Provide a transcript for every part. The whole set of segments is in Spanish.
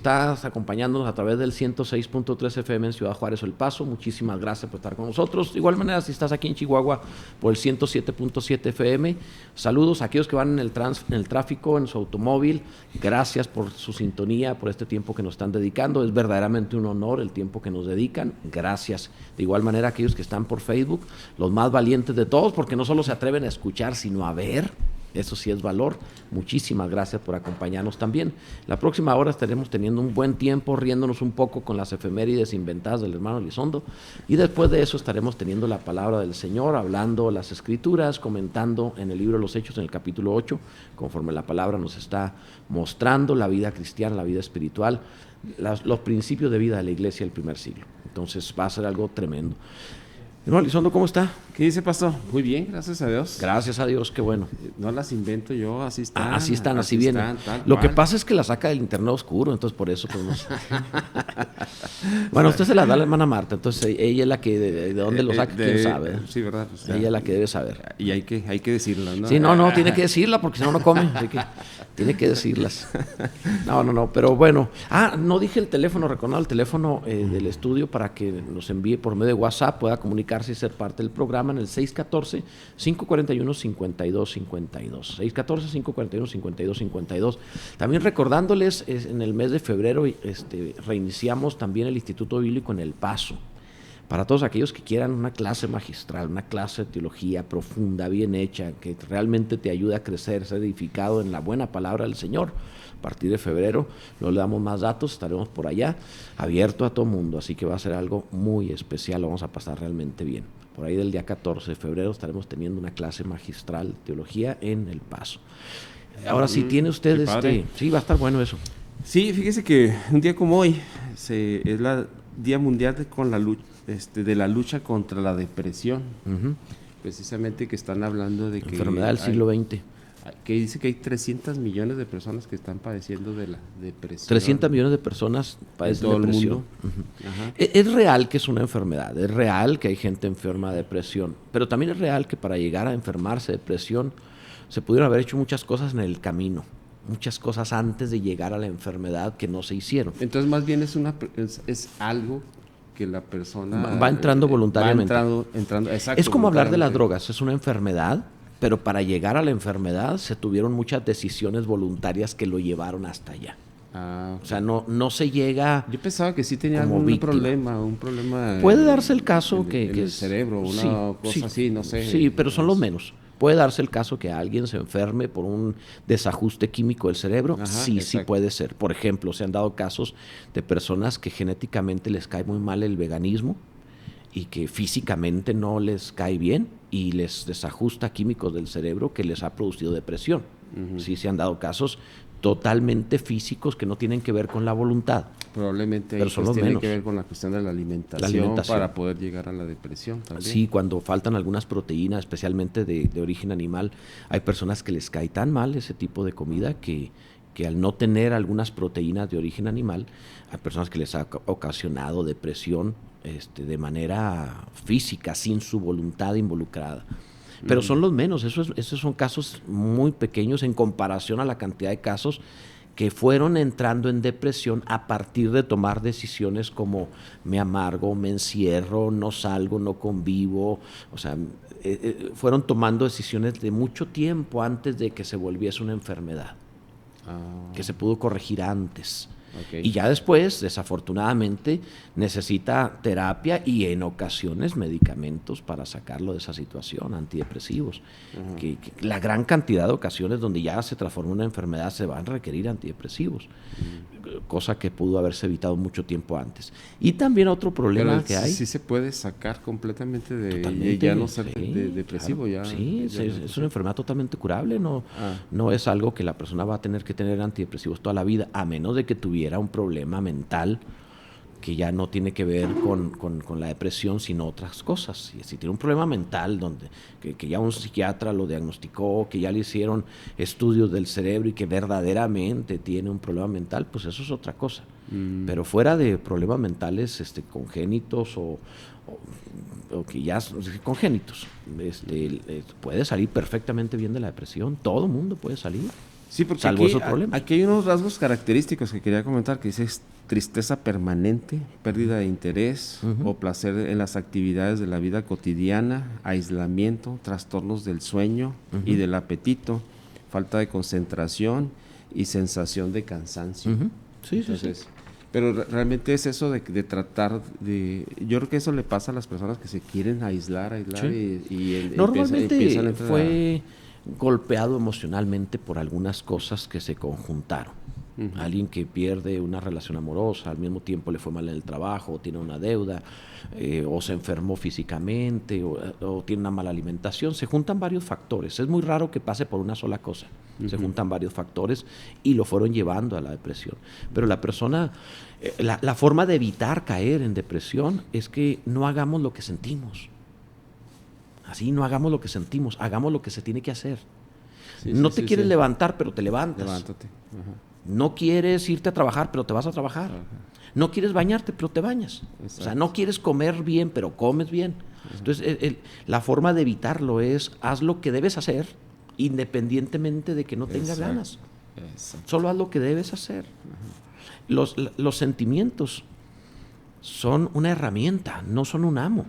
estás acompañándonos a través del 106.3 FM en Ciudad Juárez o El Paso, muchísimas gracias por estar con nosotros. De igual manera, si estás aquí en Chihuahua por el 107.7 FM, saludos a aquellos que van en el tráfico, en su automóvil. Gracias por su sintonía, por este tiempo que nos están dedicando. Es verdaderamente un honor el tiempo que nos dedican. Gracias. De igual manera, aquellos que están por Facebook, los más valientes de todos, porque no solo se atreven a escuchar, sino a ver. Eso sí es valor. Muchísimas gracias por acompañarnos también. La próxima hora estaremos teniendo un buen tiempo, riéndonos un poco con las efemérides inventadas del hermano Elizondo, y después de eso estaremos teniendo la palabra del Señor, hablando las Escrituras, comentando en el libro de los Hechos, en el capítulo 8, conforme la palabra nos está mostrando la vida cristiana, la vida espiritual, los principios de vida de la iglesia del primer siglo. Entonces va a ser algo tremendo. Hermano Elizondo, ¿cómo está? ¿Qué dice, pastor? Muy bien, gracias a Dios. Gracias a Dios, qué bueno. No las invento yo, así están. Así están, así vienen. Lo que pasa es que la saca del internet oscuro, entonces por eso pues no sé. Bueno, usted se la da a la hermana Marta, entonces ella es la que, ¿de dónde lo saca? ¿Quién sabe? Sí, ¿verdad? Pues, ella es la que debe saber. Y hay que decirla, ¿no? Sí, no, tiene que decirla porque si no, no come. Así que tiene que decirlas. No, pero bueno. No dije el teléfono, recuerdo el teléfono del estudio para que nos envíe por medio de WhatsApp, pueda comunicarse y ser parte del programa en el 614-541-5252. 614-541-5252. También recordándoles, en el mes de febrero reiniciamos también el Instituto Bíblico en El Paso. Para todos aquellos que quieran una clase magistral, una clase de teología profunda, bien hecha, que realmente te ayude a crecer, ser edificado en la buena palabra del Señor. A partir de febrero no le damos más datos, estaremos por allá, abierto a todo mundo, así que va a ser algo muy especial, lo vamos a pasar realmente bien. Por ahí del día 14 de febrero estaremos teniendo una clase magistral de teología en El Paso. Ahora, si tiene usted, sí, va a estar bueno eso. Sí, fíjese que un día como hoy es el Día Mundial de la lucha contra la depresión. Uh-huh. Precisamente que están hablando de que enfermedad del siglo XX. Que dice que hay 300 millones de personas que están padeciendo de la depresión. 300 millones de personas padecen depresión. Uh-huh. Es real que es una enfermedad, es real que hay gente enferma de depresión, pero también es real que para llegar a enfermarse de depresión se pudieron haber hecho muchas cosas en el camino, muchas cosas antes de llegar a la enfermedad que no se hicieron. Entonces más bien es algo que la persona va entrando voluntariamente. Exacto, es como hablar de las drogas, es una enfermedad, pero para llegar a la enfermedad se tuvieron muchas decisiones voluntarias que lo llevaron hasta allá. Okay. O sea, no se llega. Yo pensaba que sí tenía un problema. Puede darse el caso en el cerebro, una cosa así, no sé. Sí, pero son los menos. Puede darse el caso que alguien se enferme por un desajuste químico del cerebro. Ajá, sí puede ser. Por ejemplo, se han dado casos de personas que genéticamente les cae muy mal el veganismo y que físicamente no les cae bien y les desajusta químicos del cerebro que les ha producido depresión. Uh-huh. Sí, se han dado casos totalmente físicos que no tienen que ver con la voluntad. Probablemente tiene que ver con la cuestión de la alimentación para poder llegar a la depresión también. Sí, cuando faltan algunas proteínas, especialmente de origen animal, hay personas que les cae tan mal ese tipo de comida que al no tener algunas proteínas de origen animal, hay personas que les ha ocasionado depresión de manera física, sin su voluntad involucrada. Pero son los menos, esos son casos muy pequeños en comparación a la cantidad de casos que fueron entrando en depresión a partir de tomar decisiones como me amargo, me encierro, no salgo, no convivo. O sea, fueron tomando decisiones de mucho tiempo antes de que se volviese una enfermedad, que se pudo corregir antes. Okay. Y ya después, desafortunadamente, necesita terapia y en ocasiones medicamentos para sacarlo de esa situación, antidepresivos. Uh-huh. Que la gran cantidad de ocasiones donde ya se transforma una enfermedad se van a requerir antidepresivos, cosa que pudo haberse evitado mucho tiempo antes. Y también otro problema que hay. Sí se puede sacar completamente de ya no ser depresivo. Claro, ya, es una enfermedad totalmente curable, no es algo que la persona va a tener que tener antidepresivos toda la vida, a menos de que tuviera un problema mental que ya no tiene que ver con la depresión, sino otras cosas. Si tiene un problema mental que ya un psiquiatra lo diagnosticó, que ya le hicieron estudios del cerebro y que verdaderamente tiene un problema mental, pues eso es otra cosa. Pero fuera de problemas mentales congénitos o que ya congénitos, puede salir perfectamente bien de la depresión. Todo mundo puede salir. Sí, porque salvo aquí, esos problemas. aquí hay unos rasgos característicos que quería comentar, que dice tristeza permanente, pérdida de interés o placer en las actividades de la vida cotidiana, aislamiento, trastornos del sueño y del apetito, falta de concentración y sensación de cansancio. Sí, Entonces, sí. Pero realmente es eso de tratar de... Yo creo que eso le pasa a las personas que se quieren aislar Sí. y Normalmente empiezan a entrar fue golpeado emocionalmente por algunas cosas que se conjuntaron. Alguien que pierde una relación amorosa, al mismo tiempo le fue mal en el trabajo, o tiene una deuda, o se enfermó físicamente, o tiene una mala alimentación. Se juntan varios factores. Es muy raro que pase por una sola cosa. Se juntan varios factores y lo fueron llevando a la depresión. Pero la persona, la forma de evitar caer en depresión es que no hagamos lo que sentimos. Así, no hagamos lo que sentimos, hagamos lo que se tiene que hacer. No te quieres levantar, pero te levantas. Levántate. Ajá. No quieres irte a trabajar, pero te vas a trabajar. Ajá. No quieres bañarte, pero te bañas. Exacto. O sea, no quieres comer bien, pero comes bien. Ajá. Entonces, la forma de evitarlo es, haz lo que debes hacer, independientemente de que no tengas ganas. Exacto. Solo haz lo que debes hacer. Los sentimientos son una herramienta, no son un amo.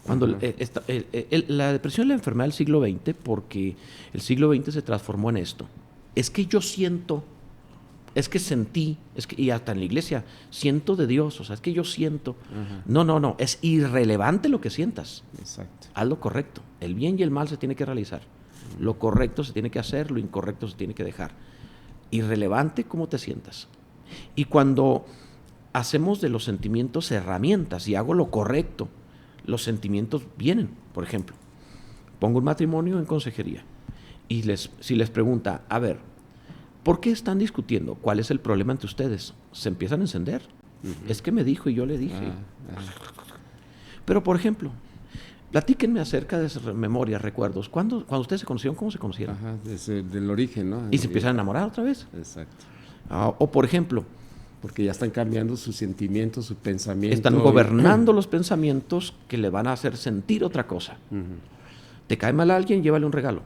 Cuando la depresión es la enfermedad del siglo XX, porque el siglo XX se transformó en esto. Es que yo siento, es que sentí, y hasta en la iglesia, siento de Dios, o sea, es que yo siento. No, es irrelevante lo que sientas. Exacto. Haz lo correcto. El bien y el mal se tiene que realizar. Lo correcto se tiene que hacer, lo incorrecto se tiene que dejar. Irrelevante cómo te sientas. Y cuando hacemos de los sentimientos herramientas y hago lo correcto, los sentimientos vienen. Por ejemplo, pongo un matrimonio en consejería y si les pregunta, a ver, ¿por qué están discutiendo? ¿Cuál es el problema entre ustedes? Se empiezan a encender. Es que me dijo y yo le dije. Pero, por ejemplo, platíquenme acerca de sus memorias, recuerdos. Cuando ustedes se conocieron, ¿cómo se conocieron? Ajá, desde el origen, ¿no? Y se empiezan a enamorar otra vez. Exacto. O, por ejemplo, porque ya están cambiando sus sentimientos, su pensamiento. Están gobernando los pensamientos que le van a hacer sentir otra cosa. Te cae mal a alguien, llévale un regalo.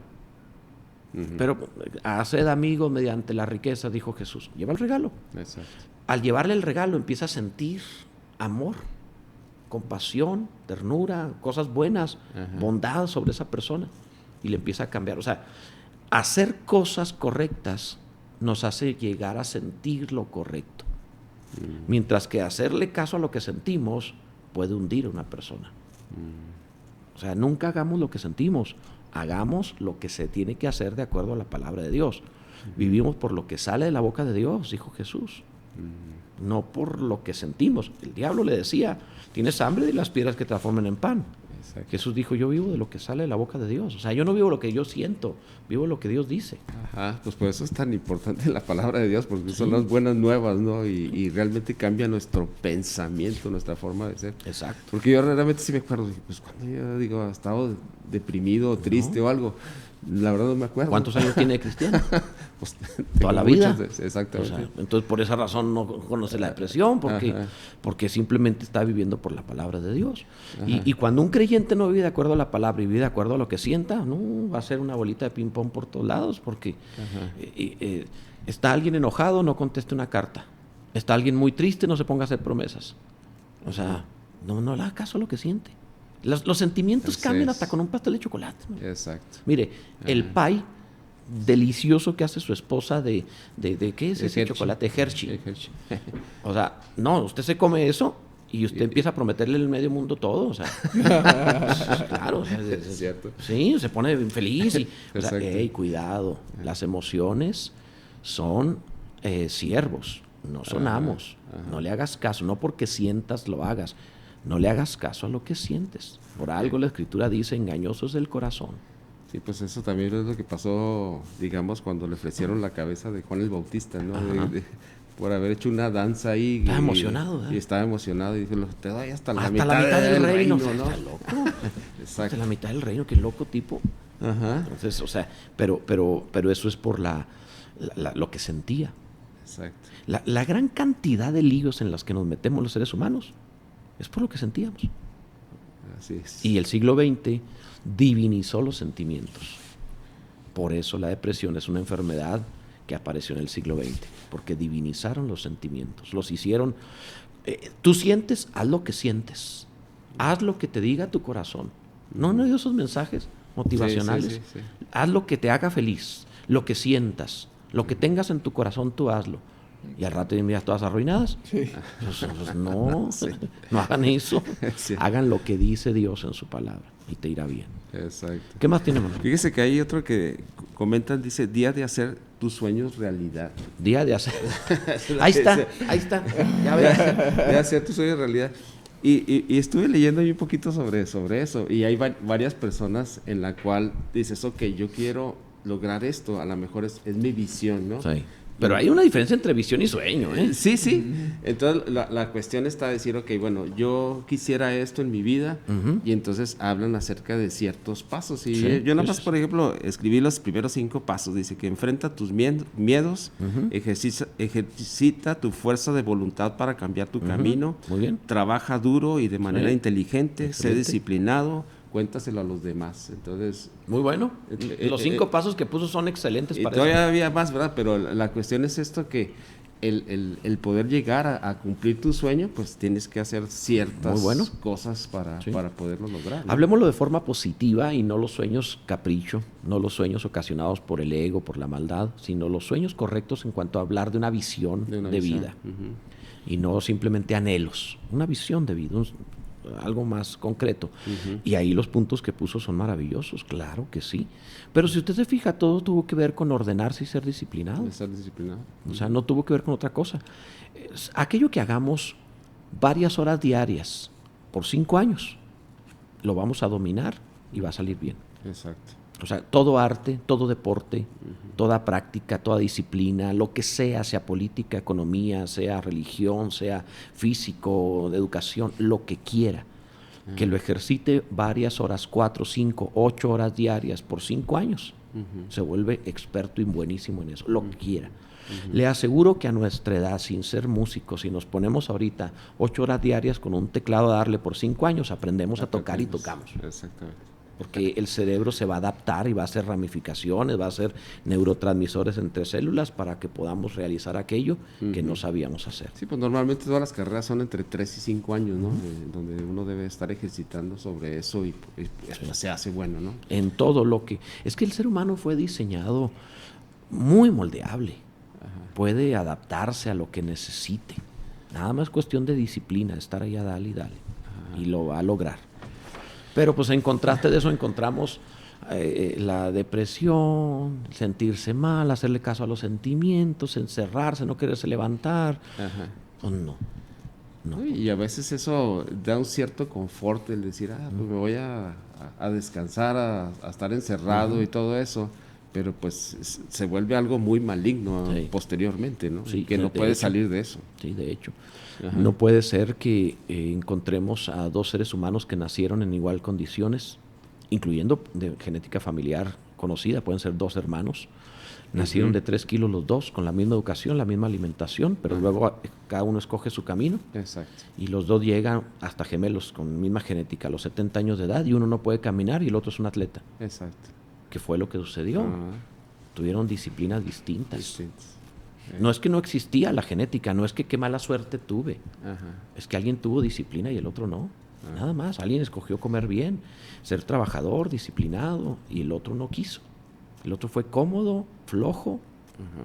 Pero haced amigos mediante la riqueza, dijo Jesús. Lleva el regalo. Exacto. Al llevarle el regalo empieza a sentir amor, compasión, ternura, cosas buenas, bondad sobre esa persona. Y le empieza a cambiar. O sea, hacer cosas correctas nos hace llegar a sentir lo correcto. Mientras que hacerle caso a lo que sentimos puede hundir a una persona. O sea, nunca hagamos lo que sentimos, hagamos lo que se tiene que hacer de acuerdo a la palabra de Dios. Vivimos por lo que sale de la boca de Dios, dijo Jesús, no por lo que sentimos. El diablo le decía, tienes hambre de las piedras que te transformen en pan. Exacto. Jesús dijo, yo vivo de lo que sale de la boca de Dios. O sea, yo no vivo lo que yo siento, vivo lo que Dios dice. Ajá, pues por eso es tan importante la palabra de Dios, porque son las buenas nuevas, ¿no? Y realmente cambia nuestro pensamiento, nuestra forma de ser. Exacto. Porque yo realmente sí me acuerdo, pues cuando yo digo, he estado deprimido, triste o algo, la verdad no me acuerdo. ¿Cuántos años tiene de cristiano? Pues toda la vida. Exactamente. O sea, entonces por esa razón no conoce la depresión, porque simplemente está viviendo por la palabra de Dios. Y cuando un creyente no vive de acuerdo a la palabra y vive de acuerdo a lo que sienta, no va a ser una bolita de ping pong por todos lados, porque está alguien enojado, no conteste una carta. Está alguien muy triste, no se ponga a hacer promesas. O sea, no le haga caso a lo que siente. Los sentimientos cambian hasta con un pastel de chocolate, ¿no? Exacto. Mire, el pie delicioso que hace su esposa de ¿qué es ese chocolate? Hershey. O sea, no, usted se come eso y usted empieza a prometerle al medio mundo todo, o sea, claro, o sea, es cierto. Sí, se pone feliz y, o sea, cuidado, las emociones son siervos, no son amos. No le hagas caso, no porque sientas lo hagas. No le hagas caso a lo que sientes. Por algo la Escritura dice, engañoso es el corazón. Sí, pues eso también es lo que pasó, digamos, cuando le ofrecieron la cabeza de Juan el Bautista, ¿no? Por haber hecho una danza ahí. Estaba emocionado, ¿eh? Y estaba emocionado y dijo, te doy hasta la mitad del reino, ¿no? Está loco. Exacto. Hasta la mitad del reino, qué loco tipo. Entonces, o sea, pero eso es por lo que sentía. Exacto. La gran cantidad de líos en los que nos metemos los seres humanos es por lo que sentíamos. Así es. Y el siglo XX divinizó los sentimientos. Por eso la depresión es una enfermedad que apareció en el siglo XX, porque divinizaron los sentimientos, los hicieron. Tú sientes, haz lo que sientes, haz lo que te diga tu corazón. ¿No han oído esos mensajes motivacionales? Sí. Haz lo que te haga feliz, lo que sientas, lo que tengas en tu corazón, tú hazlo. Y al rato miras todas arruinadas. Sí. Pues no, no hagan eso. Sí. Hagan lo que dice Dios en su palabra y te irá bien. Exacto. ¿Qué más tiene, Manuel? Fíjese que hay otro que comentan, dice, día de hacer tus sueños realidad. Día de hacer. Ahí está. Ya ves. De hacer tus sueños realidad. Y estuve leyendo yo un poquito sobre eso. Y hay varias personas en la cual dices, ok, yo quiero lograr esto, a lo mejor es mi visión, ¿no? Sí. Pero hay una diferencia entre visión y sueño, ¿eh? Sí. Entonces la cuestión está decir, ok, bueno, yo quisiera esto en mi vida, y entonces hablan acerca de ciertos pasos. Y Sí, yo nada más, por ejemplo, escribí los primeros 5 pasos. Dice que enfrenta tus miedos, ejercita tu fuerza de voluntad para cambiar tu camino, Muy bien. trabaja duro y de manera Sí. inteligente, sé Excelente. disciplinado, cuéntaselo a los demás. Entonces, Muy bueno. Los 5 pasos que puso son excelentes y para todavía eso. había más, ¿verdad? Pero la cuestión es esto, que el poder llegar a cumplir tu sueño, pues tienes que hacer ciertas Muy bueno. cosas para poderlo lograr, ¿no? Hablemoslo de forma positiva y no los sueños capricho, no los sueños ocasionados por el ego, por la maldad, sino los sueños correctos en cuanto a hablar de una visión de, una visión. vida. Y no simplemente anhelos, una visión de vida, algo más concreto. Y ahí los puntos que puso son maravillosos, claro que sí. Pero si usted se fija, todo tuvo que ver con ordenarse y ser disciplinado. De ser disciplinado. O sea, no tuvo que ver con otra cosa. Aquello que hagamos varias horas diarias por 5 años, lo vamos a dominar y va a salir bien. Exacto. O sea, todo arte, todo deporte, toda práctica, toda disciplina, lo que sea política, economía, sea religión, sea físico, de educación, lo que quiera, que lo ejercite varias horas, 4, 5, 8 horas diarias por 5 años, se vuelve experto y buenísimo en eso, lo que quiera. Le aseguro que a nuestra edad, sin ser músicos, si nos ponemos ahorita 8 horas diarias con un teclado a darle por 5 años, aprendemos a tocar y tocamos. Exactamente. Porque el cerebro se va a adaptar y va a hacer ramificaciones, va a hacer neurotransmisores entre células para que podamos realizar aquello que no sabíamos hacer. Sí, pues normalmente todas las carreras son entre 3 y 5 años, ¿no? Donde uno debe estar ejercitando sobre eso y pues se hace bueno, ¿no? En todo lo que... Es que el ser humano fue diseñado muy moldeable. Puede adaptarse a lo que necesite. Nada más cuestión de disciplina, estar ahí a dale y dale. Y lo va a lograr. Pero pues en contraste de eso encontramos la depresión, sentirse mal, hacerle caso a los sentimientos, encerrarse, no quererse levantar. Pues no. Y a veces eso da un cierto confort, el decir, pues me voy a descansar, a estar encerrado y todo eso. Pero pues se vuelve algo muy maligno posteriormente, ¿no? Sí, que no puede salir de eso. Sí, de hecho. No puede ser que encontremos a 2 seres humanos que nacieron en igual condiciones, incluyendo de genética familiar conocida, pueden ser 2 hermanos, nacieron de 3 kilos los 2, con la misma educación, la misma alimentación, pero luego cada uno escoge su camino. Exacto. Y los 2 llegan hasta gemelos con misma genética a los 70 años de edad, y uno no puede caminar y el otro es un atleta. Exacto. ¿Qué fue lo que sucedió? Tuvieron disciplinas distintas. No es que no existía la genética, no es que qué mala suerte tuve. Es que alguien tuvo disciplina y el otro no. Nada más, alguien escogió comer bien, ser trabajador, disciplinado, y el otro no quiso. El otro fue cómodo, flojo,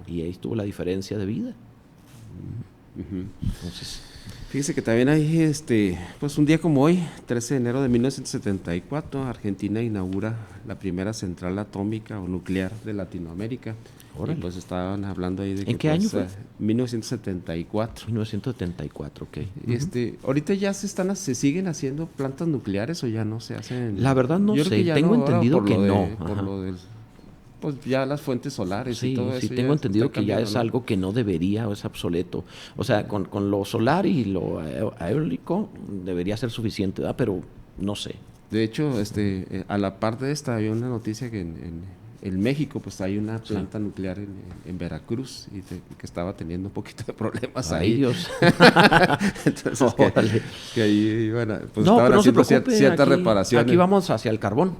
y ahí estuvo la diferencia de vida. Entonces, fíjese que también hay, pues un día como hoy, 13 de enero de 1974, Argentina inaugura la primera central atómica o nuclear de Latinoamérica. Órale. Y pues estaban hablando ahí de ¿En qué año fue? 1974. 1974, ok. Ahorita ya se siguen haciendo plantas nucleares o ya no se hacen. La verdad no Yo creo sé, que ya tengo no, entendido que no. Por lo del, pues ya las fuentes solares Sí, y todo eso. sí, tengo entendido que ya es ¿no? algo que no debería o es obsoleto. O sea, con lo solar y lo eólico debería ser suficiente, ¿verdad? Pero no sé. De hecho, a la par de esta había una noticia que en México pues hay una planta nuclear en Veracruz y que estaba teniendo un poquito de problemas Ay, ahí. Dios. Entonces que ahí iban pues No, estaban pero no se haciendo preocupe, ciertas aquí, reparaciones. Aquí vamos hacia el carbón.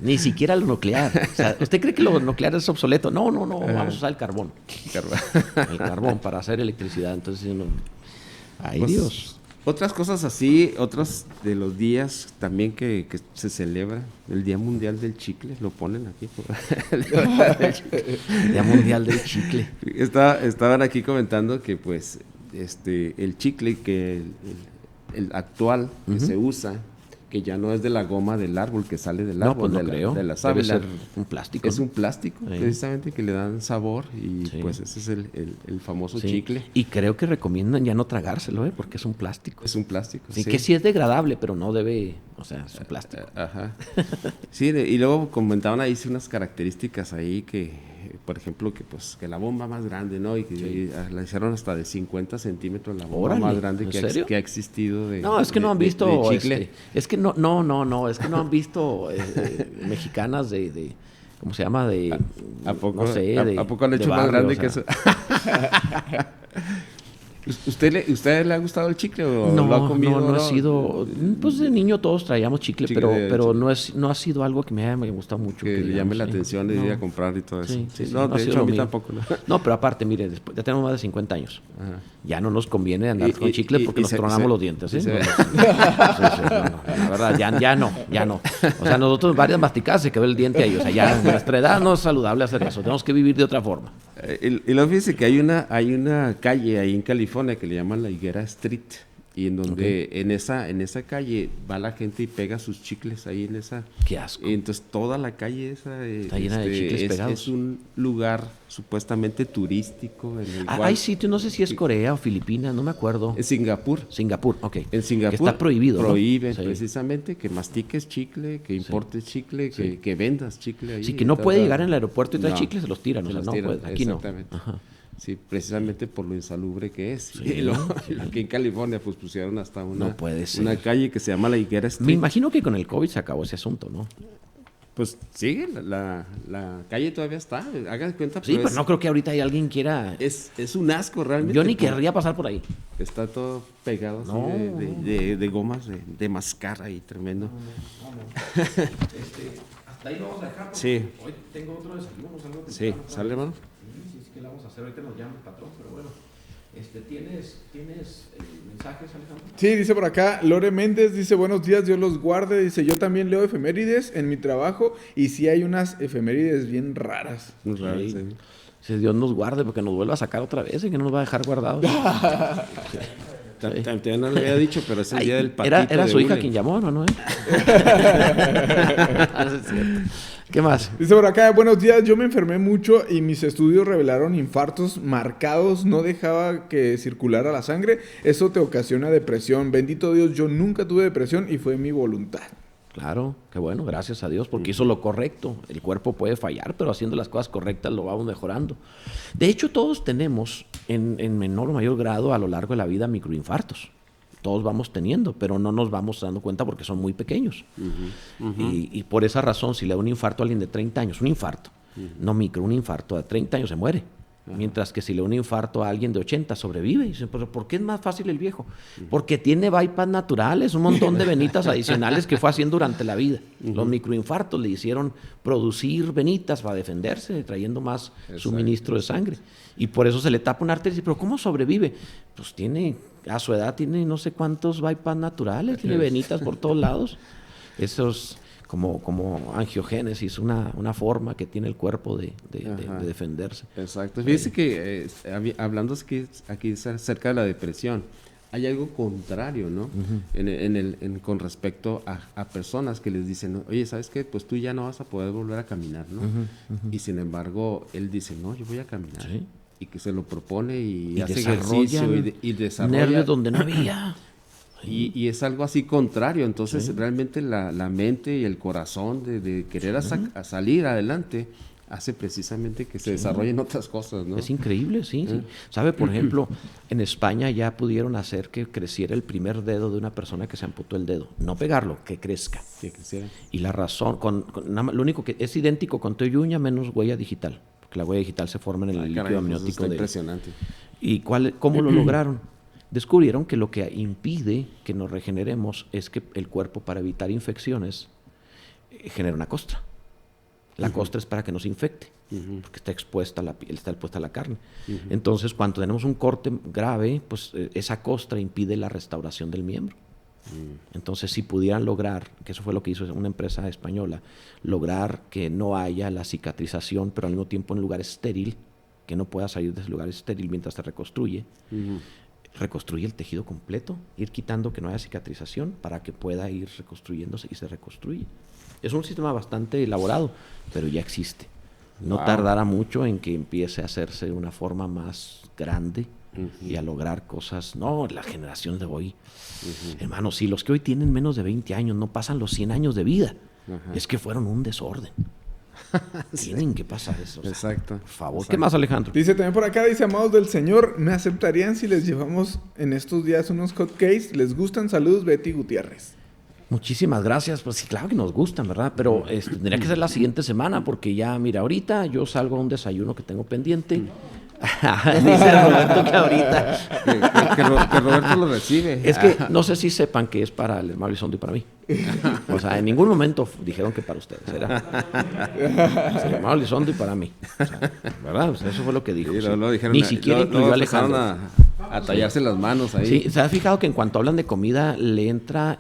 Ni siquiera lo nuclear. O sea, ¿usted cree que lo nuclear es obsoleto? No, vamos a usar el carbón. El carbón para hacer electricidad. Entonces, ay, pues, Dios. Otras cosas así, otros de los días también que se celebra, el Día Mundial del Chicle, lo ponen aquí. El Día Mundial del Chicle. Estaban aquí comentando que pues el chicle que el actual que se usa, que ya no es de la goma del árbol, que sale del árbol, pues no creo. De la sábila. Debe ser un plástico. Es un plástico, precisamente, que le dan sabor y pues ese es el famoso chicle. Y creo que recomiendan ya no tragárselo, porque es un plástico. Es un plástico, sí. Que sí es degradable, pero no debe, o sea, es un plástico. Ajá. Sí, y luego comentaban ahí unas características ahí que, por ejemplo, que la bomba más grande, ¿no? Y que la hicieron hasta de 50 centímetros, la bomba más grande que ha existido. No, es que no han visto de chicle. Es que no, es que no han visto mexicanas de ¿cómo se llama? ¿A poco, no sé, ¿a poco han hecho más grande que eso? ¿Usted le ha gustado el chicle o lo ha comido? No ha sido, pues de niño todos traíamos chicle, pero no ha sido algo que me haya gustado mucho. Que le llame la atención de ir a comprar y todo eso. Sí, no, de hecho a mí tampoco. No, pero aparte, mire, ya tenemos más de 50 años. Ajá. Ya no nos conviene andar con chicle porque nos tronamos los dientes. La verdad, ya no. O sea, nosotros varias masticadas se quedó el diente ahí. O sea, ya a nuestra edad no es saludable hacer eso. Tenemos que vivir de otra forma. Y luego fíjese que hay una calle ahí en California que le llaman la Higuera Street, y en donde en esa calle va la gente y pega sus chicles ahí en esa. Qué asco. Y entonces toda la calle esa está llena de chicles pegados. Es un lugar supuestamente turístico en el cual hay sitios, no sé si es Corea o Filipinas, no me acuerdo. Es Singapur, ok. En Singapur que está prohibido, prohíben precisamente que mastiques chicle, que importes chicle, que vendas chicle ahí. Sí, que no puede llegar en el aeropuerto y traer chicles, se los tiran. No puede, aquí no. Ajá. Sí, precisamente por lo insalubre que es. Sí, aquí en California pues pusieron hasta no puede ser. Una calle que se llama la Higuera Street. Me imagino que con el COVID se acabó ese asunto, ¿no? Pues sigue, la calle todavía está, hagan cuenta. Sí, pero no creo que ahorita hay alguien quiera. Es un asco realmente. Yo ni querría pasar por ahí. Está todo pegado así de gomas de mascar ahí, tremendo. No. Hasta ahí lo vamos a dejar. Sí. Hoy tengo otro desayuno. Sí, ¿sale, hermano? Sí, ¿qué le vamos a hacer? Ahorita nos llama el patrón, pero bueno. ¿Tienes mensajes, Alejandro? Sí, dice por acá, Lore Méndez dice, buenos días, Dios los guarde. Dice, yo también leo efemérides en mi trabajo y sí hay unas efemérides bien raras. Muy raras, sí. Si Dios nos guarde porque nos vuelva a sacar otra vez y que no nos va a dejar guardados. También no le había dicho, pero es el día del patito. Era su hija quien llamó, ¿no? Es cierto. ¿Qué más? Dice por acá, buenos días, yo me enfermé mucho y mis estudios revelaron infartos marcados, no dejaba que circulara la sangre, eso te ocasiona depresión. Bendito Dios, yo nunca tuve depresión y fue mi voluntad. Claro, qué bueno, gracias a Dios, porque hizo lo correcto. El cuerpo puede fallar, pero haciendo las cosas correctas lo vamos mejorando. De hecho, todos tenemos en menor o mayor grado a lo largo de la vida microinfartos. Todos vamos teniendo, pero no nos vamos dando cuenta porque son muy pequeños. Y por esa razón, si le da un infarto a alguien de 30 años, un infarto, no micro, un infarto de 30 años se muere. Mientras que si le da un infarto a alguien de 80 sobrevive. Y dicen, pero ¿por qué es más fácil el viejo? Porque tiene bypass naturales, un montón de venitas adicionales que fue haciendo durante la vida. Los microinfartos le hicieron producir venitas para defenderse, trayendo más suministro de sangre. Y por eso se le tapa una arteria. Pero ¿cómo sobrevive? Pues a su edad tiene no sé cuántos bypass naturales, tiene venitas por todos lados. Esos como angiogénesis, una forma que tiene el cuerpo de defenderse. Exacto. Fíjese que hablando aquí acerca de la depresión, hay algo contrario, ¿no? Con respecto a personas que les dicen, oye, ¿sabes qué? Pues tú ya no vas a poder volver a caminar, ¿no? Y sin embargo, él dice, no, yo voy a caminar. ¿Sí? Y que se lo propone y hace ejercicio y desarrolla nervios donde no había. Y es algo así contrario. Entonces realmente la mente y el corazón de querer salir adelante hace precisamente que se desarrollen otras cosas, ¿no? Es increíble, sí. ¿Sabe? Por ejemplo, en España ya pudieron hacer que creciera el primer dedo de una persona que se amputó el dedo. No pegarlo, que crezca. Que creciera. Y la razón, lo único que es idéntico con todo y uña menos huella digital. Porque la huella digital se forma en el líquido amniótico. Impresionante. ¿Y cómo lo lograron? descubrieron que lo que impide que nos regeneremos es que el cuerpo, para evitar infecciones, genera una costra. La costra es para que nos infecte, porque está expuesta la piel, está expuesta la carne. Entonces, cuando tenemos un corte grave, pues esa costra impide la restauración del miembro. Entonces, si pudieran lograr, que eso fue lo que hizo una empresa española, lograr que no haya la cicatrización, pero al mismo tiempo en un lugar estéril, que no pueda salir de ese lugar estéril mientras se reconstruye, reconstruye el tejido completo, ir quitando que no haya cicatrización para que pueda ir reconstruyéndose y se reconstruye. Es un sistema bastante elaborado, pero ya existe. No tardará mucho en que empiece a hacerse de una forma más grande y a lograr cosas. No, la generación de hoy, hermano, si los que hoy tienen menos de 20 años no pasan los 100 años de vida, es que fueron un desorden. Tienen que pasar eso. O sea, exacto. Por favor. Exacto. ¿Qué más, Alejandro? Dice también por acá, dice, amados del Señor, ¿me aceptarían si les llevamos en estos días unos hotcakes? ¿Les gustan? Saludos, Betty Gutiérrez. Muchísimas gracias. Pues sí, claro que nos gustan, ¿verdad? Pero tendría que ser la siguiente semana, porque ya, mira, ahorita yo salgo a un desayuno que tengo pendiente. Dice Roberto que ahorita. que Roberto lo recibe. Es que no sé si sepan que es para el hermano Elizondo y para mí. O sea, en ningún momento dijeron que para ustedes. Era el hermano Elizondo y para mí. O sea, ¿verdad? O sea, eso fue lo que dijo. Sí, Sí. lo dijeron, Ni siquiera incluyó a Alejandro. A tallarse las manos ahí. Sí, ¿se ha fijado que en cuanto hablan de comida le entra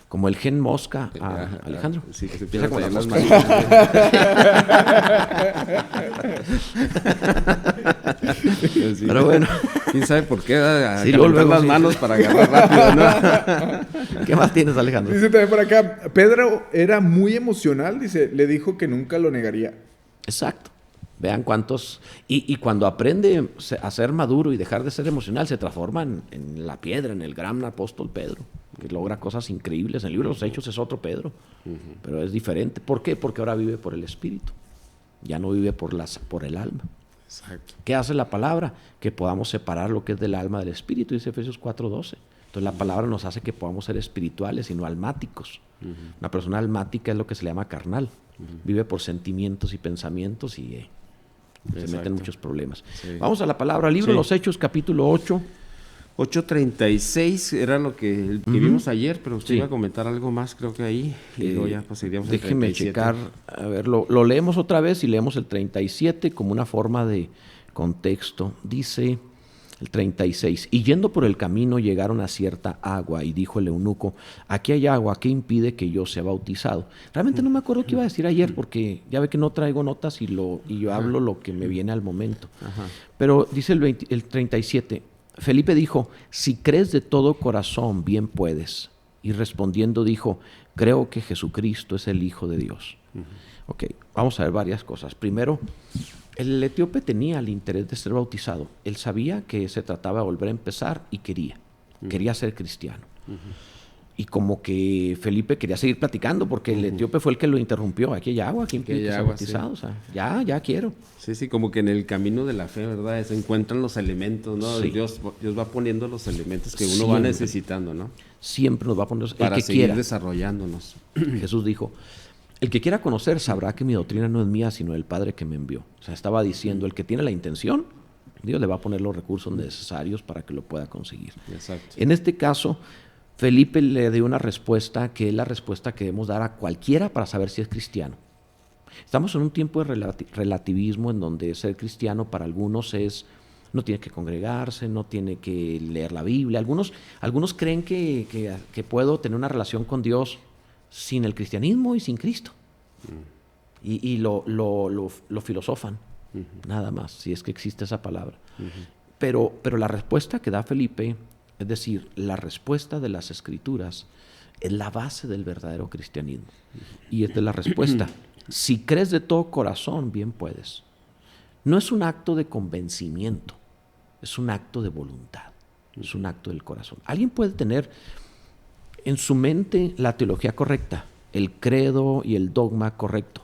como el gen mosca a Alejandro? Sí, que se Empieza empieza con a la tallar las mosca. manos. Sí. Pero bueno. ¿Quién sabe por qué? A Sí, calentar luego, las sí. manos para agarrar rápido, ¿no? ¿Qué más tienes, Alejandro? Dice también por acá, Pedro era muy emocional, dice, le dijo que nunca lo negaría. Exacto. Vean cuántos... Y cuando aprende a ser maduro y dejar de ser emocional, se transforma en la piedra, en el gran apóstol Pedro, que logra cosas increíbles. En el libro de los Hechos es otro Pedro, pero es diferente. ¿Por qué? Porque ahora vive por el Espíritu. Ya no vive por el alma. Exacto. ¿Qué hace la palabra? Que podamos separar lo que es del alma del Espíritu, dice Efesios 4:12. Entonces la palabra nos hace que podamos ser espirituales y no almáticos. Una persona almática es lo que se le llama carnal. Vive por sentimientos y pensamientos y... se meten muchos problemas. Sí. Vamos a la palabra. Libro de los Hechos, capítulo 8. 8:36 era lo que vimos ayer, pero usted Sí. iba a comentar algo más, creo que ahí. Y luego ya pues seguiríamos el Déjeme 37. checar. A ver, lo leemos otra vez y leemos el 37 como una forma de contexto. Dice el 36. Y yendo por el camino llegaron a cierta agua y dijo el eunuco, aquí hay agua, ¿qué impide que yo sea bautizado? Realmente no me acuerdo qué iba a decir ayer porque ya ve que no traigo notas y yo hablo lo que me viene al momento. Pero dice el 37, Felipe dijo, si crees de todo corazón, bien puedes. Y respondiendo dijo, creo que Jesucristo es el Hijo de Dios. Ok, vamos a ver varias cosas. Primero, el etíope tenía el interés de ser bautizado. Él sabía que se trataba de volver a empezar y quería ser cristiano. Y como que Felipe quería seguir platicando porque el etíope fue el que lo interrumpió. Aquí hay agua, aquí impide que sea bautizado. Sí. O sea, ya quiero. Sí, como que en el camino de la fe, ¿verdad? Se encuentran los elementos, ¿no? Sí. Dios va poniendo los elementos que uno va Siempre. necesitando, ¿no? Siempre nos va a poner Para el que seguir quiera. desarrollándonos. Jesús dijo, el que quiera conocer sabrá que mi doctrina no es mía, sino del Padre que me envió. O sea, estaba diciendo, el que tiene la intención, Dios le va a poner los recursos necesarios para que lo pueda conseguir. Exacto. En este caso, Felipe le dio una respuesta que es la respuesta que debemos dar a cualquiera para saber si es cristiano. Estamos en un tiempo de relativismo en donde ser cristiano para algunos es, no tiene que congregarse, no tiene que leer la Biblia. Algunos creen que puedo tener una relación con Dios sin el cristianismo y sin Cristo. Y lo filosofan, nada más, si es que existe esa palabra. Pero la respuesta que da Felipe, es decir, la respuesta de las Escrituras, es la base del verdadero cristianismo. Y esta es la respuesta. Si crees de todo corazón, bien puedes. No es un acto de convencimiento, es un acto de voluntad, es un acto del corazón. Alguien puede tener en su mente la teología correcta, el credo y el dogma correcto.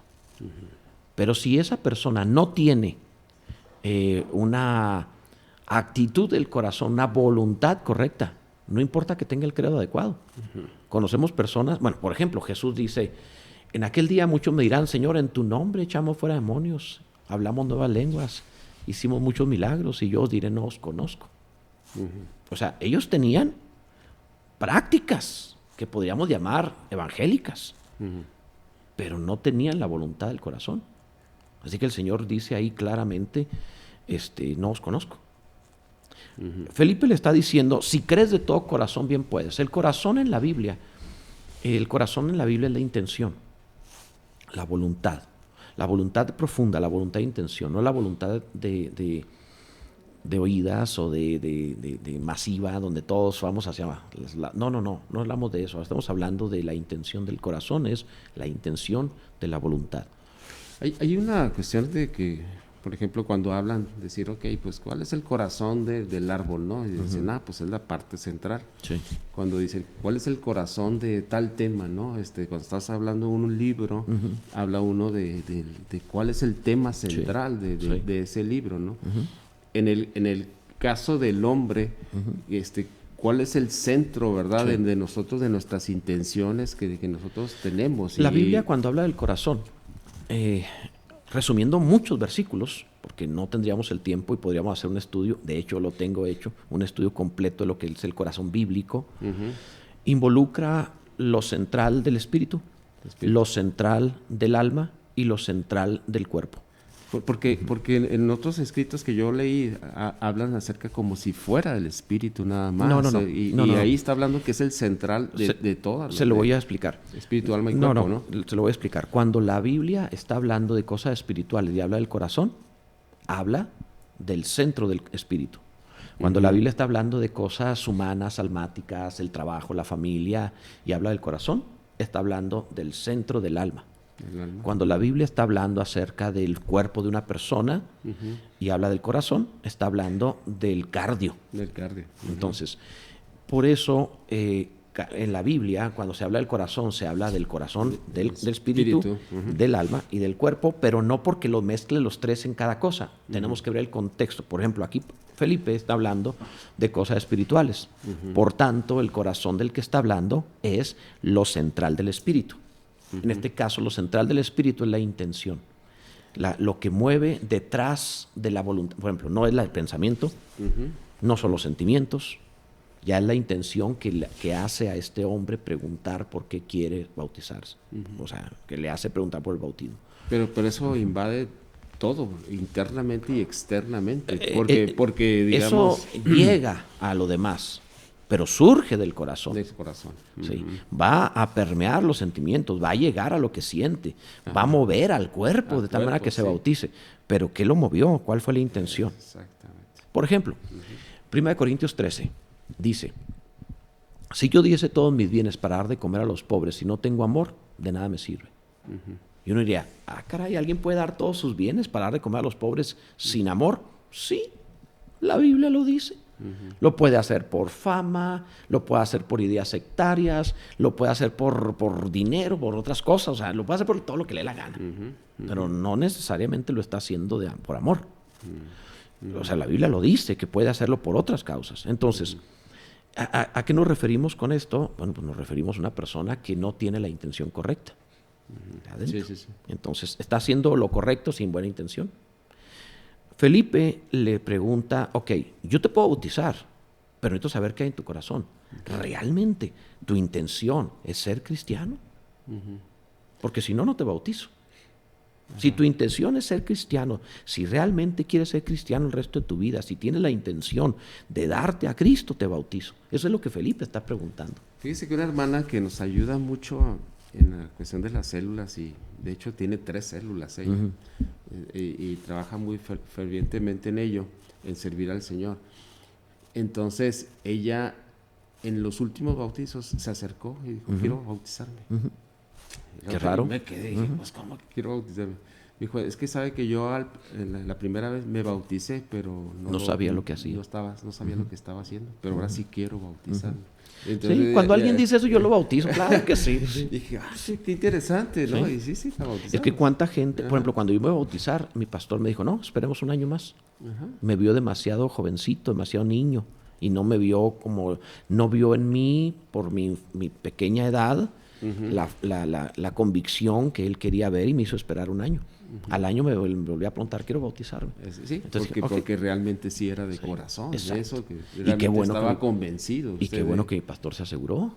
Pero si esa persona no tiene una actitud del corazón, una voluntad correcta, no importa que tenga el credo adecuado. Conocemos personas, bueno, por ejemplo, Jesús dice, en aquel día muchos me dirán, Señor, en tu nombre echamos fuera demonios, hablamos nuevas lenguas, hicimos muchos milagros, y yo os diré, no os conozco. O sea, ellos tenían prácticas que podríamos llamar evangélicas, pero no tenían la voluntad del corazón. Así que el Señor dice ahí claramente, no os conozco. Felipe le está diciendo, si crees de todo corazón, bien puedes. El corazón en la Biblia es la intención, la voluntad profunda, la voluntad de intención, no la voluntad de oídas o de masiva, donde todos vamos hacia... No hablamos de eso, estamos hablando de la intención del corazón, es la intención de la voluntad. Hay una cuestión de que, por ejemplo, cuando hablan, decir, ok, pues, ¿cuál es el corazón del árbol, no? Y dicen, pues es la parte central. Sí. Cuando dicen, ¿cuál es el corazón de tal tema, no? Cuando estás hablando de un libro, habla uno de cuál es el tema central de ese libro, ¿no? En el caso del hombre, ¿cuál es el centro, verdad, de nosotros, de nuestras intenciones que nosotros tenemos? La Biblia, cuando habla del corazón, resumiendo muchos versículos, porque no tendríamos el tiempo y podríamos hacer un estudio, de hecho lo tengo hecho, un estudio completo de lo que es el corazón bíblico, involucra lo central del espíritu, lo central del alma y lo central del cuerpo. Porque en otros escritos que yo leí hablan acerca como si fuera el espíritu nada más. Y ahí está hablando que es el central de todas. Se lo voy a explicar. Espíritu, alma y cuerpo, ¿no? Se lo voy a explicar. Cuando la Biblia está hablando de cosas espirituales y habla del corazón, habla del centro del espíritu. Cuando la Biblia está hablando de cosas humanas, almáticas, el trabajo, la familia, y habla del corazón, está hablando del centro del alma. Cuando la Biblia está hablando acerca del cuerpo de una persona y habla del corazón, está hablando del cardio. Entonces, por eso en la Biblia, cuando se habla del corazón, se habla del corazón, del espíritu, del alma y del cuerpo, pero no porque lo mezcle los tres en cada cosa. Tenemos que ver el contexto. Por ejemplo, aquí Felipe está hablando de cosas espirituales. Por tanto, el corazón del que está hablando es lo central del espíritu. En este caso, lo central del espíritu es la intención. Lo que mueve detrás de la voluntad. Por ejemplo, no es el pensamiento, no son los sentimientos, ya es la intención que hace a este hombre preguntar por qué quiere bautizarse. O sea, que le hace preguntar por el bautismo. Pero eso invade todo, internamente y externamente. Porque digamos... Eso llega a lo demás, pero surge del corazón. Del corazón. Sí. Va a permear los sentimientos, va a llegar a lo que siente, va a mover al cuerpo de tal manera que se bautice. Pero ¿qué lo movió? ¿Cuál fue la intención? Exactamente. Por ejemplo, 1 Corintios 13 dice, si yo diese todos mis bienes para dar de comer a los pobres y no tengo amor, de nada me sirve. Y uno diría, caray, ¿alguien puede dar todos sus bienes para dar de comer a los pobres sin amor? Sí, la Biblia lo dice. Lo puede hacer por fama, lo puede hacer por ideas sectarias, lo puede hacer por dinero, por otras cosas, o sea, lo puede hacer por todo lo que le dé la gana, pero no necesariamente lo está haciendo por amor. O sea, la Biblia lo dice, que puede hacerlo por otras causas. Entonces, ¿a qué nos referimos con esto? Bueno, pues nos referimos a una persona que no tiene la intención correcta. Sí. Entonces, está haciendo lo correcto sin buena intención. Felipe le pregunta, ok, yo te puedo bautizar, pero necesito saber qué hay en tu corazón. ¿Realmente tu intención es ser cristiano? Porque si no, no te bautizo. Si tu intención es ser cristiano, si realmente quieres ser cristiano el resto de tu vida, si tienes la intención de darte a Cristo, te bautizo. Eso es lo que Felipe está preguntando. Fíjese que una hermana que nos ayuda mucho en la cuestión de las células, y de hecho tiene 3 células ella, y trabaja muy fervientemente en ello, en servir al Señor. Entonces ella en los últimos bautizos se acercó y dijo, quiero bautizarme. Qué raro. Me quedé y dije, pues ¿cómo que quiero bautizarme? Dijo, es que sabe que yo la primera vez me bauticé, pero no sabía lo que hacía. No sabía lo que estaba haciendo, pero ahora sí quiero bautizarme. Entonces, sí, cuando alguien dice eso, yo lo bautizo, claro que sí. Dije, sí, qué interesante, ¿no? Sí. Y sí, está bautizado. Es que cuánta gente, por ejemplo, cuando yo me iba a bautizar, mi pastor me dijo, no, esperemos un año más. Me vio demasiado jovencito, demasiado niño, y no me vio no vio en mí, por mi pequeña edad, la convicción que él quería ver, y me hizo esperar un año. Al año me volví a preguntar, quiero bautizarme. Sí, Entonces, porque realmente sí era de corazón, exacto. eso, que realmente estaba convencido. Y qué bueno que mi pastor se aseguró,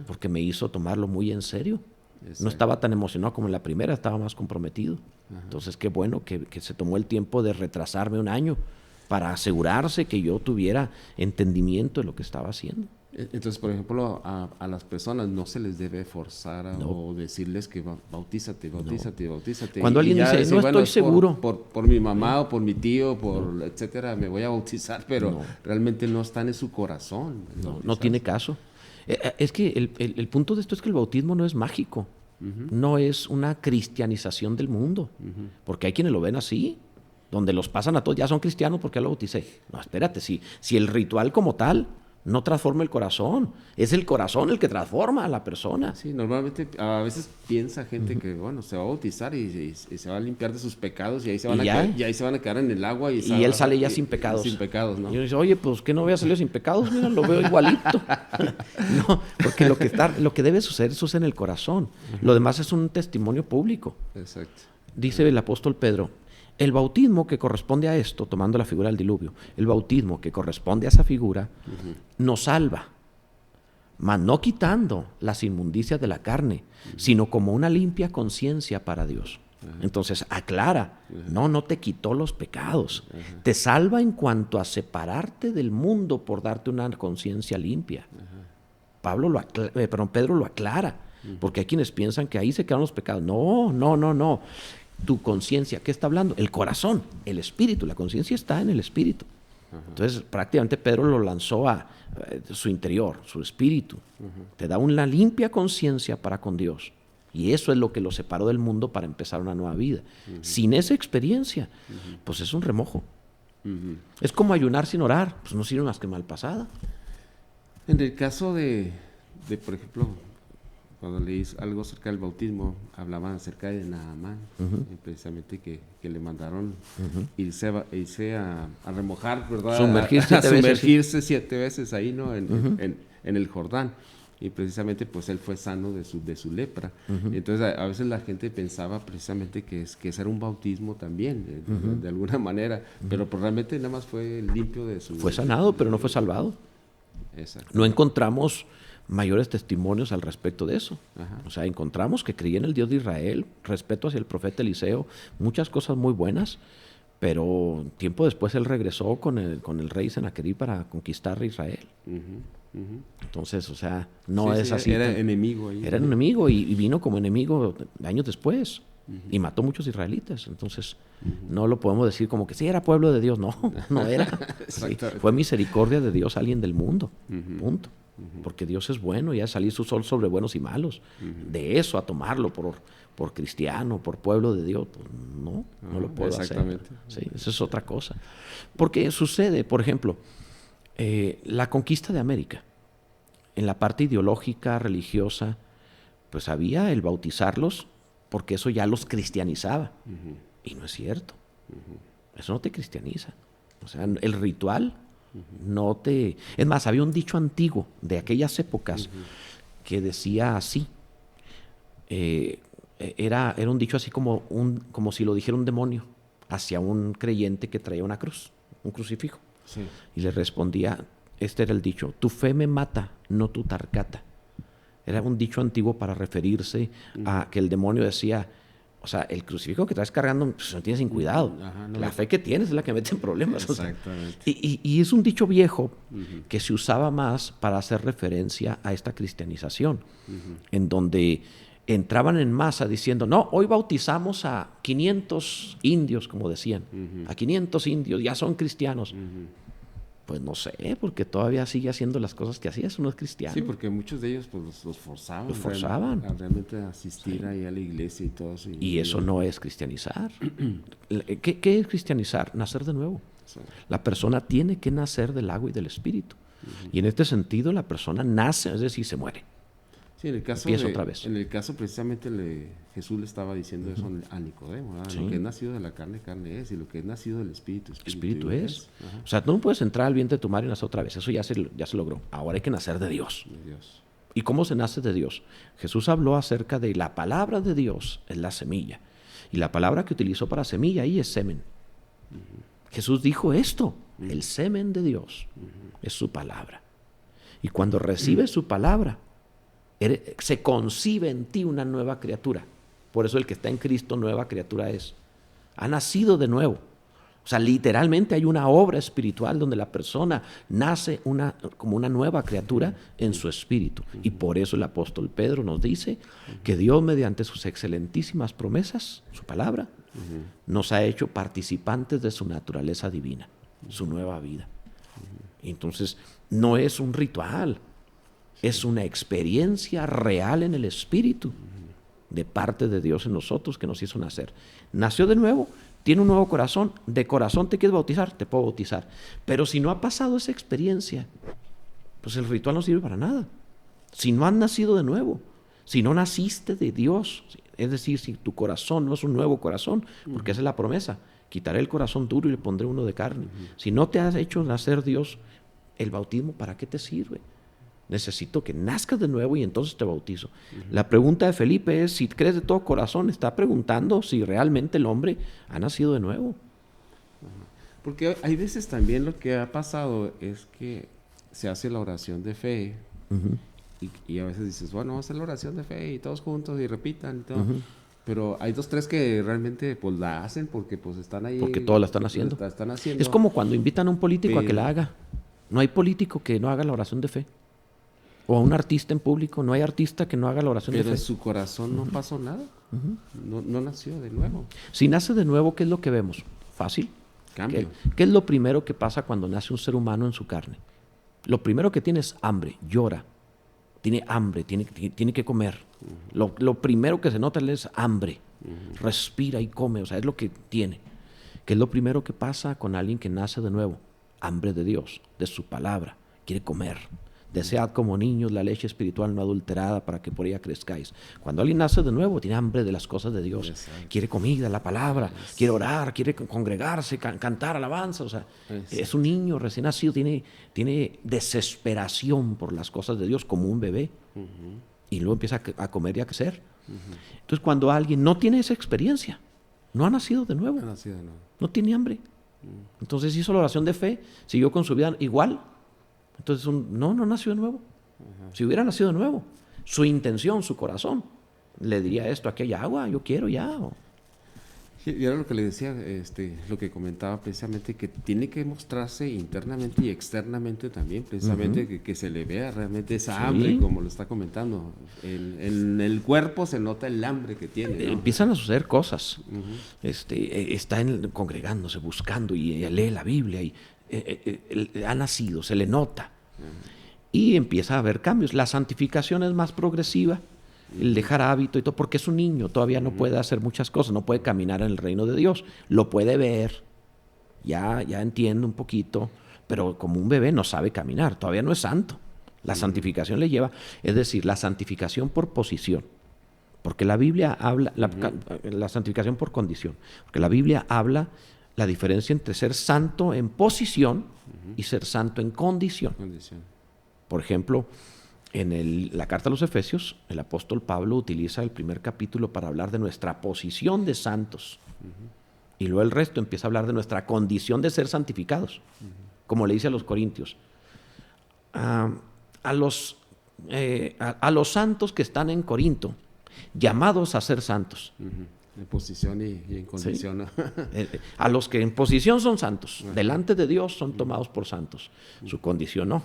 porque me hizo tomarlo muy en serio. Exacto. No estaba tan emocionado como en la primera, estaba más comprometido. Entonces, qué bueno que se tomó el tiempo de retrasarme un año para asegurarse que yo tuviera entendimiento de lo que estaba haciendo. Entonces, por ejemplo, a las personas no se les debe forzar o decirles que bautízate. Cuando alguien dice, no estoy seguro. Por mi mamá o por mi tío, etcétera, me voy a bautizar, pero realmente no están en su corazón. No tiene caso. Es que el punto de esto es que el bautismo no es mágico. No es una cristianización del mundo. Porque hay quienes lo ven así, donde los pasan a todos, ya son cristianos porque ya lo bauticé. No, espérate, si el ritual como tal no transforma el corazón, es el corazón el que transforma a la persona. Sí, normalmente a veces piensa gente que, bueno, se va a bautizar y se va a limpiar de sus pecados y ahí se van a quedar en el agua. Y él sale ya sin pecados. Sin pecados, ¿no? Y yo dice, oye, pues ¿qué no voy a salir sin pecados? Mira, lo veo igualito. No, porque lo que debe suceder en el corazón. Lo demás es un testimonio público. Exacto. Dice el apóstol Pedro, el bautismo que corresponde a esto, tomando la figura del diluvio, el bautismo que corresponde a esa figura, nos salva, mas no quitando las inmundicias de la carne, sino como una limpia conciencia para Dios. Entonces, aclara, no te quitó los pecados, te salva en cuanto a separarte del mundo por darte una conciencia limpia. Pedro lo aclara, porque hay quienes piensan que ahí se quedan los pecados. No. Tu conciencia, ¿qué está hablando? El corazón, el espíritu, la conciencia está en el espíritu. Entonces, prácticamente Pedro lo lanzó a su interior, su espíritu. Te da una limpia conciencia para con Dios. Y eso es lo que lo separó del mundo para empezar una nueva vida. Sin esa experiencia, pues es un remojo. Es como ayunar sin orar, pues no sirve más que malpasada. En el caso de por ejemplo, cuando leí algo acerca del bautismo, hablaban acerca de Naamán, precisamente que le mandaron irse a remojar, ¿verdad? Sumergirse 7 veces ahí, ¿no? En el Jordán. Y precisamente pues él fue sano de su lepra. Entonces a veces la gente pensaba precisamente que ese era un bautismo también, de alguna manera, pero pues realmente nada más fue limpio de su... Fue sanado, pero no fue salvado. Exacto. No encontramos mayores testimonios al respecto de eso. O sea, encontramos que creía en el Dios de Israel, respeto hacia el profeta Eliseo, muchas cosas muy buenas, pero tiempo después él regresó con el rey Senaquerib para conquistar a Israel. Entonces, o sea, es así. Era enemigo ahí. Era enemigo y vino como enemigo años después y mató muchos israelitas. Entonces, no lo podemos decir como que sí era pueblo de Dios. No era. Sí, fue misericordia de Dios alguien del mundo. Punto. Porque Dios es bueno y ha salido su sol sobre buenos y malos. De eso a tomarlo por cristiano, por pueblo de Dios, pues no lo puedo hacer. Sí, eso es otra cosa. Porque sucede, por ejemplo, la conquista de América, en la parte ideológica, religiosa, pues había el bautizarlos porque eso ya los cristianizaba. Y no es cierto. Eso no te cristianiza. O sea, el ritual no te... Es más, había un dicho antiguo de aquellas épocas que decía así. Era un dicho así como si lo dijera un demonio hacia un creyente que traía una cruz, un crucifijo. Sí. Y le respondía, este era el dicho, tu fe me mata, no tu tarcata. Era un dicho antiguo para referirse a que el demonio decía, o sea, el crucifijo que traes cargando, pues no tienes sin cuidado. La fe que tienes es la que mete en problemas. Exactamente. O sea, y es un dicho viejo que se usaba más para hacer referencia a esta cristianización, en donde entraban en masa diciendo, no, hoy bautizamos a 500 indios, como decían, a 500 indios, ya son cristianos. Pues no sé, porque todavía sigue haciendo las cosas que hacía, eso no es cristiano. Sí, porque muchos de ellos pues los forzaban. Los forzaban. Realmente a asistir ahí a la iglesia y todo eso. Y eso no es cristianizar. ¿Qué es cristianizar? Nacer de nuevo. Sí. La persona tiene que nacer del agua y del espíritu. Y en este sentido la persona nace, es decir, se muere. Sí, en el caso otra vez. En el caso precisamente Jesús le estaba diciendo eso a Nicodemo, sí. Lo que es nacido de la carne, carne es, y lo que es nacido del espíritu, espíritu es. O sea, tú no puedes entrar al vientre de tu madre y nacer otra vez, eso ya se logró. Ahora hay que nacer de Dios. ¿Y cómo se nace de Dios? Jesús habló acerca de la palabra de Dios, es la semilla. Y la palabra que utilizó para semilla ahí es semen. Jesús dijo esto, el semen de Dios es su palabra. Y cuando recibes su palabra, se concibe en ti una nueva criatura. Por eso el que está en Cristo, nueva criatura es. Ha nacido de nuevo. O sea, literalmente hay una obra espiritual donde la persona nace como una nueva criatura en su espíritu. Y por eso el apóstol Pedro nos dice que Dios, mediante sus excelentísimas promesas, su palabra, nos ha hecho participantes de su naturaleza divina, su nueva vida. Entonces, no es un ritual, es una experiencia real en el espíritu de parte de Dios en nosotros que nos hizo nacer. Nació de nuevo, tiene un nuevo corazón, de corazón te quieres bautizar, te puedo bautizar. Pero si no ha pasado esa experiencia, pues el ritual no sirve para nada. Si no has nacido de nuevo, si no naciste de Dios, es decir, si tu corazón no es un nuevo corazón, porque esa es la promesa, quitaré el corazón duro y le pondré uno de carne. Si no te has hecho nacer Dios, el bautismo, ¿para qué te sirve? Necesito que nazcas de nuevo y entonces te bautizo. La pregunta de Felipe es, si crees de todo corazón, está preguntando si realmente el hombre ha nacido de nuevo. Porque hay veces también lo que ha pasado es que se hace la oración de fe y a veces dices, bueno, vamos a hacer la oración de fe y todos juntos y repitan y todo. Pero hay 2, 3 que realmente pues la hacen porque pues están ahí. Porque todos la están haciendo. Es como cuando invitan a un político a que la haga. No hay político que no haga la oración de fe. O a un artista en público, no hay artista que no haga la oración de fe. Pero en su corazón no pasó nada. No nació de nuevo. Si nace de nuevo, ¿qué es lo que vemos? Fácil. Cambio. ¿Qué es lo primero que pasa cuando nace un ser humano en su carne? Lo primero que tiene es hambre, llora. Tiene hambre, tiene que comer. Lo primero que se nota es hambre. Respira y come, o sea, es lo que tiene. ¿Qué es lo primero que pasa con alguien que nace de nuevo? Hambre de Dios, de su palabra. Quiere comer. Desead como niños la leche espiritual no adulterada para que por ella crezcáis. Cuando alguien nace de nuevo, tiene hambre de las cosas de Dios. Exacto. Quiere comida, la palabra, quiere orar, quiere congregarse, cantar alabanza. O sea, es un niño recién nacido, tiene desesperación por las cosas de Dios como un bebé. Y luego empieza a comer y a crecer. Entonces, cuando alguien no tiene esa experiencia, no ha nacido de nuevo. No tiene hambre. Entonces hizo la oración de fe, siguió con su vida igual. Entonces, no nació de nuevo. Si hubiera nacido de nuevo, su intención, su corazón, le diría esto, aquí hay agua, yo quiero ya. Y era lo que le decía, lo que comentaba precisamente, que tiene que mostrarse internamente y externamente también, precisamente que se le vea realmente esa hambre, como lo está comentando. En el cuerpo se nota el hambre que tiene, ¿no? Empiezan a suceder cosas. Está congregándose, buscando y lee la Biblia y ha nacido, se le nota. Y empieza a haber cambios. La santificación es más progresiva, el dejar hábito y todo, porque es un niño, todavía no puede hacer muchas cosas, no puede caminar en el reino de Dios, lo puede ver, ya entiende un poquito, pero como un bebé no sabe caminar, todavía no es santo. La santificación le lleva, es decir, la santificación por posición, porque la Biblia habla, la santificación por condición, porque la Biblia habla la diferencia entre ser santo en posición y ser santo en condición. Por ejemplo, en la carta a los Efesios, el apóstol Pablo utiliza el primer capítulo para hablar de nuestra posición de santos. Y luego el resto empieza a hablar de nuestra condición de ser santificados. Como le dice a los corintios. A los santos que están en Corinto, llamados a ser santos. En posición y en condición. ¿Sí? A los que en posición son santos, delante de Dios son tomados por santos. Su condición no.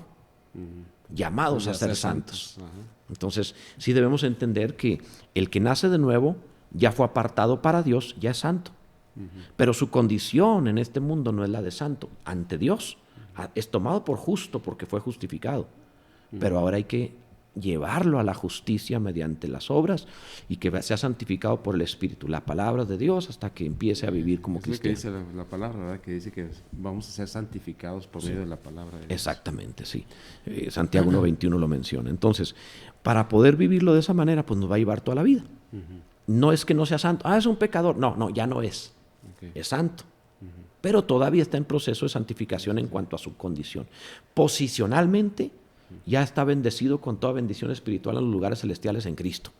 Llamados a ser santos. Entonces, sí debemos entender que el que nace de nuevo ya fue apartado para Dios, ya es santo. Pero su condición en este mundo no es la de santo. Ante Dios es tomado por justo porque fue justificado. Pero ahora hay que llevarlo a la justicia mediante las obras y que sea santificado por el Espíritu, la palabra de Dios, hasta que empiece a vivir como cristiano. Es lo que dice la palabra, ¿verdad? Que dice que vamos a ser santificados por medio de la palabra de Dios. Exactamente, sí. Santiago 1:21 lo menciona. Entonces, para poder vivirlo de esa manera, pues nos va a llevar toda la vida. No es que no sea santo. Es un pecador. No, ya no es. Es santo. Pero todavía está en proceso de santificación en cuanto a su condición. Posicionalmente, ya está bendecido con toda bendición espiritual en los lugares celestiales en Cristo.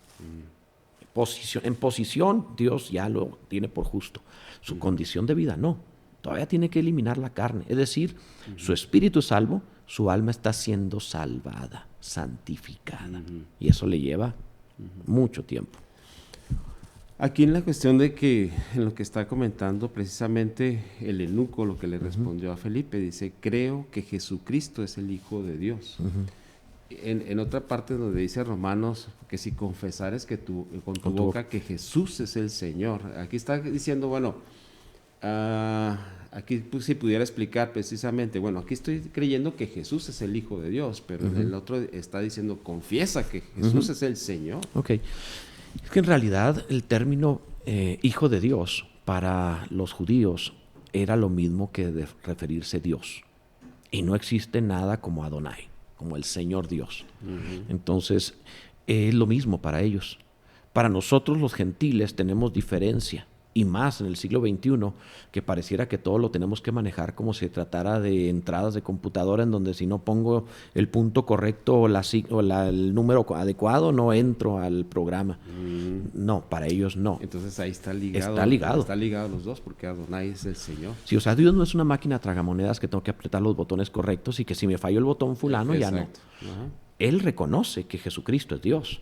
En posición, Dios ya lo tiene por justo. Su condición de vida, no. Todavía tiene que eliminar la carne. Es decir, su espíritu es salvo, su alma está siendo salvada, santificada. Y eso le lleva mucho tiempo. Aquí en la cuestión de que, en lo que está comentando precisamente el eunuco, lo que le respondió a Felipe, dice, creo que Jesucristo es el Hijo de Dios. En otra parte donde dice Romanos, que si confesares que con tu boca que Jesús es el Señor. Aquí está diciendo, bueno, aquí pues, si pudiera explicar precisamente, bueno, aquí estoy creyendo que Jesús es el Hijo de Dios, pero en el otro está diciendo, confiesa que Jesús es el Señor. Ok. Es que en realidad el término Hijo de Dios para los judíos era lo mismo que de referirse Dios. Y no existe nada como Adonai, como el Señor Dios. Entonces, es lo mismo para ellos. Para nosotros los gentiles tenemos diferencia, y más en el siglo XXI, que pareciera que todo lo tenemos que manejar como si se tratara de entradas de computadora, en donde si no pongo el punto correcto o el número adecuado, no entro al programa. No, para ellos no. Entonces ahí está ligado. Está ligado los dos, porque Adonai es el Señor. Sí, o sea, Dios no es una máquina tragamonedas que tengo que apretar los botones correctos y que si me falló el botón fulano, ya no. Él reconoce que Jesucristo es Dios.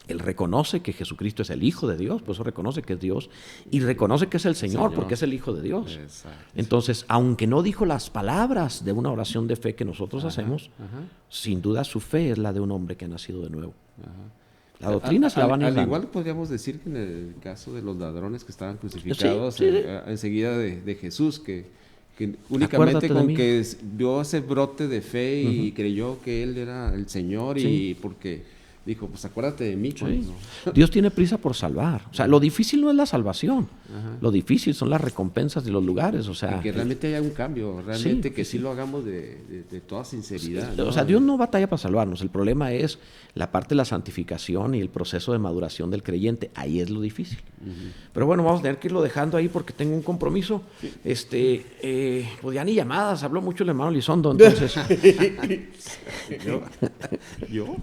Él reconoce que Jesucristo es el Hijo de Dios, por eso reconoce que es Dios, y reconoce que es el Señor, porque es el Hijo de Dios. Exacto. Entonces, aunque no dijo las palabras de una oración de fe que nosotros hacemos, sin duda su fe es la de un hombre que ha nacido de nuevo. La doctrina se la van a ir dando. Al igual podríamos decir que en el caso de los ladrones que estaban crucificados enseguida de Jesús, que únicamente con que vio ese brote de fe y creyó que Él era el Señor y porque... dijo, pues acuérdate de mí. No. Dios tiene prisa por salvar. O sea, lo difícil no es la salvación. Lo difícil son las recompensas de los lugares. O sea, que realmente haya un cambio. Realmente que sí lo hagamos de toda sinceridad. ¿No? O sea, Dios no batalla para salvarnos. El problema es la parte de la santificación y el proceso de maduración del creyente. Ahí es lo difícil. Pero bueno, vamos a tener que irlo dejando ahí porque tengo un compromiso. Pues ya ni llamadas. Habló mucho el hermano Lizondo, entonces... ¿Yo?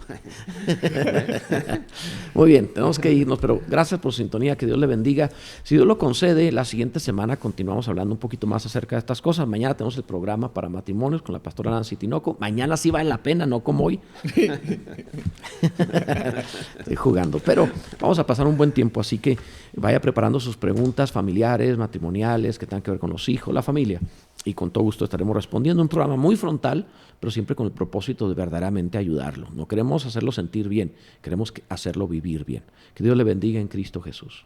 Muy bien, tenemos que irnos, pero gracias por su sintonía, que Dios le bendiga. Si Dios lo concede, la siguiente semana continuamos hablando un poquito más acerca de estas cosas. Mañana tenemos el programa para matrimonios con la pastora Nancy Tinoco. Mañana sí vale la pena, no como hoy. Estoy jugando, pero vamos a pasar un buen tiempo, así que vaya preparando sus preguntas familiares, matrimoniales, que tengan que ver con los hijos, la familia. Y con todo gusto estaremos respondiendo. Un programa muy frontal, pero siempre con el propósito de verdaderamente ayudarlo. No queremos hacerlo sentir bien, queremos hacerlo vivir bien. Que Dios le bendiga en Cristo Jesús.